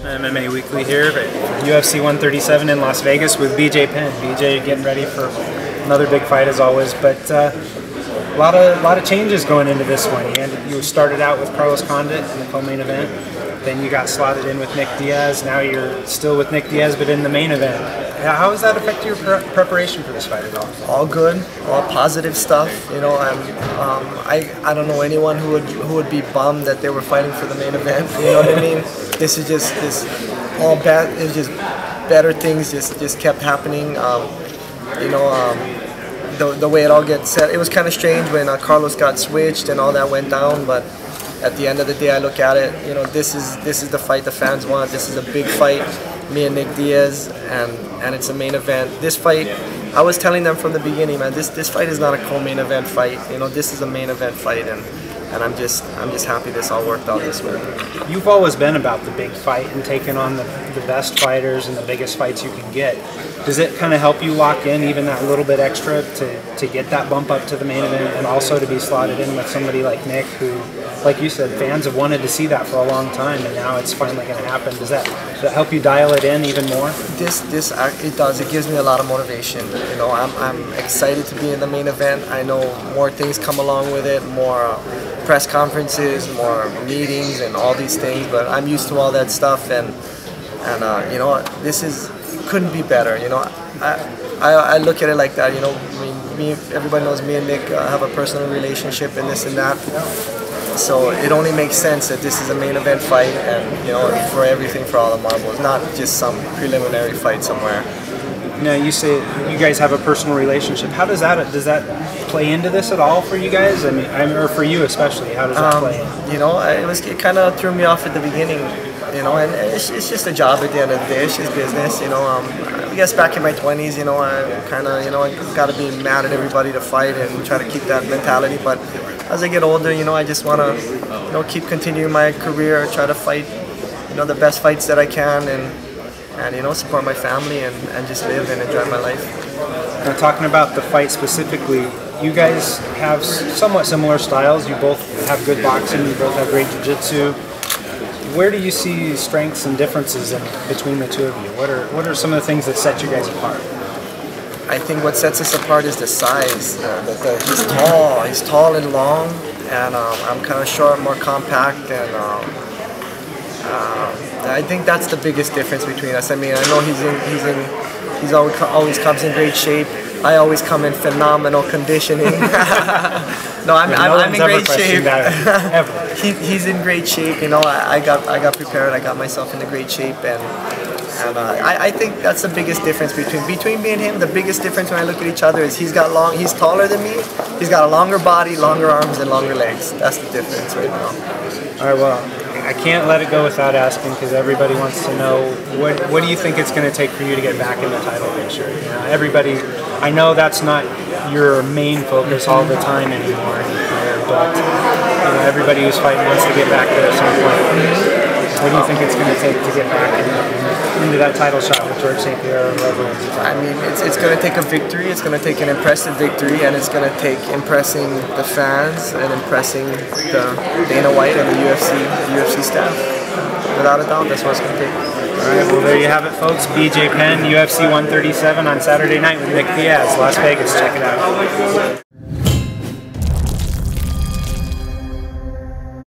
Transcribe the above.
MMA Weekly here at UFC 137 in Las Vegas with BJ Penn. BJ getting ready for another big fight as always, but a lot of changes going into this one. You started out with Carlos Condit in the co-main event, then you got slotted in with Nick Diaz. Now you're still with Nick Diaz, but in the main event. How has that affected your preparation for this fight at all? All good, all positive stuff. You know, I don't know anyone who would be bummed that they were fighting for the main event. You know what I mean? This is just all bad. It's just better things just kept happening. The way it all gets set. It was kind of strange when Carlos got switched and all that went down, but at the end of the day, I look at it. You know, this is the fight the fans want. This is a big fight. Me and Nick Diaz, and it's a main event. This fight, I was telling them from the beginning, man, this fight is not a co-main event fight. You know, this is a main event fight, and I'm just happy this all worked out this way. You've always been about the big fight and taking on the best fighters and the biggest fights you can get. Does it kind of help you lock in even that little bit extra to get that bump up to the main event, and also to be slotted in with somebody like Nick, who, like you said, fans have wanted to see that for a long time, and now it's finally going to happen? Does that help you dial it in even more? It does. It gives me a lot of motivation. You know, I'm excited to be in the main event. I know more things come along with it, more press conferences, more meetings, and all these things. But I'm used to all that stuff, and you know, couldn't be better. You know, I look at it like that. You know, I mean, everybody knows me and Nick have a personal relationship and this and that. So it only makes sense that this is a main event fight, and you know, for everything, for all the marbles, not just some preliminary fight somewhere. Now, you say you guys have a personal relationship. How does that play into this at all for you guys? I mean, or for you especially, how does that play in? You know, it kind of threw me off at the beginning. You know, and it's just a job at the end of the day. It's just business. You know, I guess back in my 20s, you know, I kind of, you know, I got to be mad at everybody to fight and try to keep that mentality. But as I get older, you know, I just want to, you know, keep continuing my career, try to fight, you know, the best fights that I can, and you know, support my family and just live and enjoy my life. Now, talking about the fight specifically, you guys have somewhat similar styles. You both have good boxing. You both have great jiu-jitsu. Where do you see strengths and differences between the two of you? What are some of the things that set you guys apart? I think what sets us apart is the size. He's tall and long, and I'm kind of short, more compact, and I think that's the biggest difference between us. I mean, I know he's always comes in great shape. I always come in phenomenal conditioning. No, I'm in great shape. He's in great shape. You know, I got prepared. I got myself into great shape, and I think that's the biggest difference between me and him. The biggest difference when I look at each other is he's taller than me. He's got a longer body, longer arms, and longer legs. That's the difference right now. All right, well, I can't let it go without asking, because everybody wants to know, what do you think it's going to take for you to get back in the title picture? You know, everybody, I know that's not your main focus all the time anymore, but you know, everybody who's fighting wants to get back there at some point. What do you think it's going to take to get back into that title shot with George St. Pierre or whoever? I mean, it's going to take a victory. It's going to take an impressive victory, and it's going to take impressing the fans and impressing Dana White and the UFC staff. Without a doubt, that's what it's going to take. All right, well, there you have it, folks. BJ Penn, UFC 137 on Saturday night with Nick Diaz, Las Vegas. Check it out.